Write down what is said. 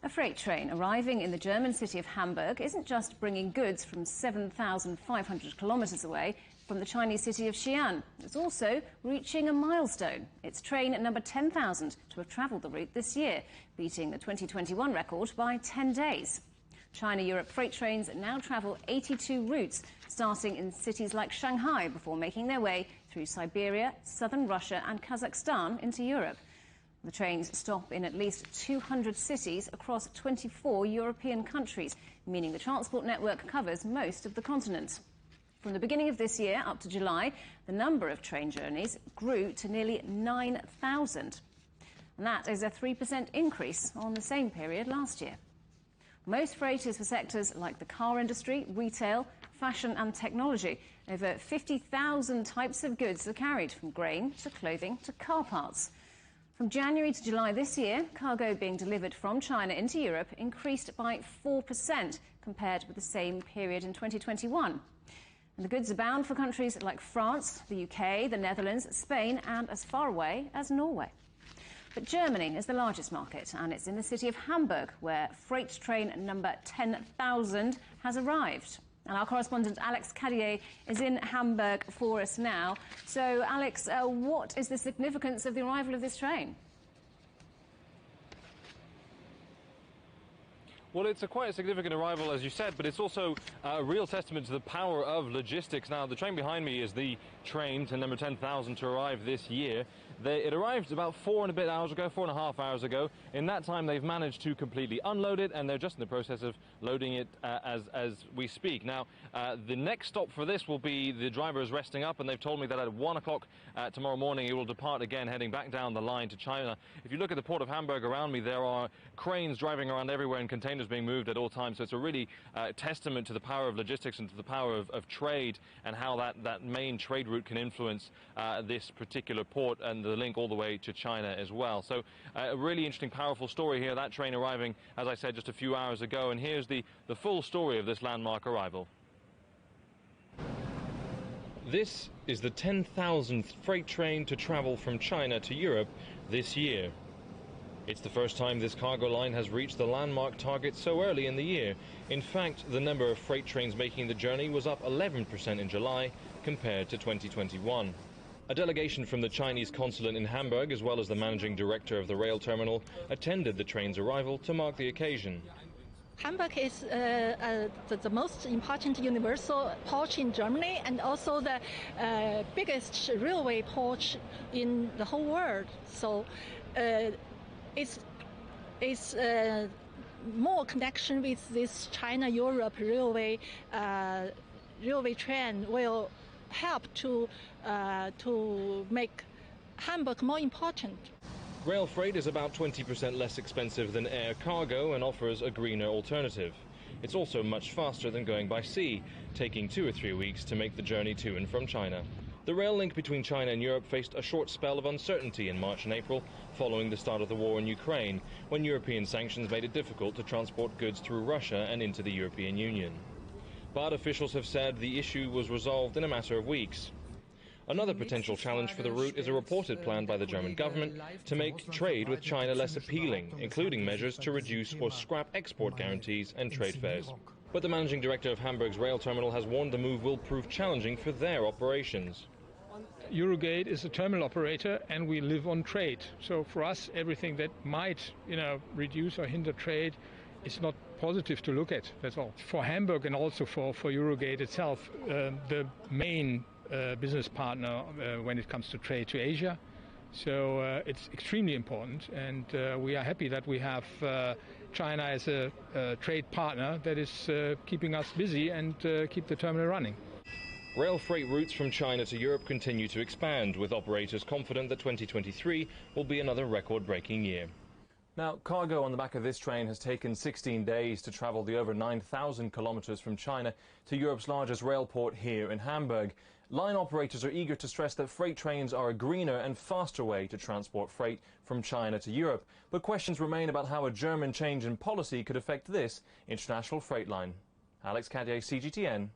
A freight train arriving in the German city of Hamburg isn't just bringing goods from 7,500 kilometres away from the Chinese city of Xi'an. It's also reaching a milestone. It's train number 10,000 to have travelled the route this year, beating the 2021 record by 10 days. China-Europe freight trains now travel 82 routes, starting in cities like Shanghai before making their way through Siberia, southern Russia and Kazakhstan into Europe. The trains stop in at least 200 cities across 24 European countries, meaning the transport network covers most of the continent. From the beginning of this year up to July, the number of train journeys grew to nearly 9,000. And that is a 3% increase on the same period last year. Most freight is for sectors like the car industry, retail, fashion and technology. Over 50,000 types of goods are carried, from grain to clothing to car parts. From January to July this year, cargo being delivered from China into Europe increased by 4% compared with the same period in 2021. And the goods are bound for countries like France, the UK, the Netherlands, Spain and as far away as Norway. But Germany is the largest market, and it's in the city of Hamburg where freight train number 10,000 has arrived. And our correspondent Alex Cadier is in Hamburg for us now. So, Alex, what is the significance of the arrival of this train? Well, it's quite a significant arrival, as you said, but it's also a real testament to the power of logistics. Now, the train behind me is the train to number 10,000 to arrive this year. It arrived about 4.5 hours ago. In that time, they've managed to completely unload it, and they're just in the process of loading it as we speak. Now, the next stop for this will be the driver is resting up, and they've told me that at 1 o'clock tomorrow morning, it will depart again, heading back down the line to China. If you look at the port of Hamburg around me, there are cranes driving around everywhere and containers being moved at all times. So it's a really testament to the power of logistics and to the power of trade, and how that main trade route can influence this particular port and the link all the way to China as well. So a really interesting, powerful story here. That train arriving, as I said, just a few hours ago. And here's the full story of this landmark arrival. This is the 10,000th freight train to travel from China to Europe this year. It's the first time this cargo line has reached the landmark target so early in the year. In fact, the number of freight trains making the journey was up 11% in July compared to 2021. A delegation from the Chinese consulate in Hamburg, as well as the managing director of the rail terminal, attended the train's arrival to mark the occasion. Hamburg is the most important universal port in Germany, and also the biggest railway port in the whole world. So it's more connection with this China-Europe railway train will help to make Hamburg more important. Rail freight is about 20% less expensive than air cargo and offers a greener alternative. It's also much faster than going by sea, taking 2 or 3 weeks to make the journey to and from China. The rail link between China and Europe faced a short spell of uncertainty in March and April, following the start of the war in Ukraine, when European sanctions made it difficult to transport goods through Russia and into the European Union. But officials have said the issue was resolved in a matter of weeks. Another potential challenge for the route is a reported plan by the German government to make trade with China less appealing, including measures to reduce or scrap export guarantees and trade fairs. But the managing director of Hamburg's rail terminal has warned the move will prove challenging for their operations. Eurogate is a terminal operator, and we live on trade. So for us, everything that might, reduce or hinder trade is not positive to look at. That's all. For Hamburg and also for Eurogate itself, the main business partner when it comes to trade to Asia. So it's extremely important, and we are happy that we have China as a trade partner that is keeping us busy and keep the terminal running. Rail freight routes from China to Europe continue to expand, with operators confident that 2023 will be another record-breaking year. Now, cargo on the back of this train has taken 16 days to travel the over 9,000 kilometers from China to Europe's largest rail port here in Hamburg. Line operators are eager to stress that freight trains are a greener and faster way to transport freight from China to Europe. But questions remain about how a German change in policy could affect this international freight line. Alex Cadier, CGTN,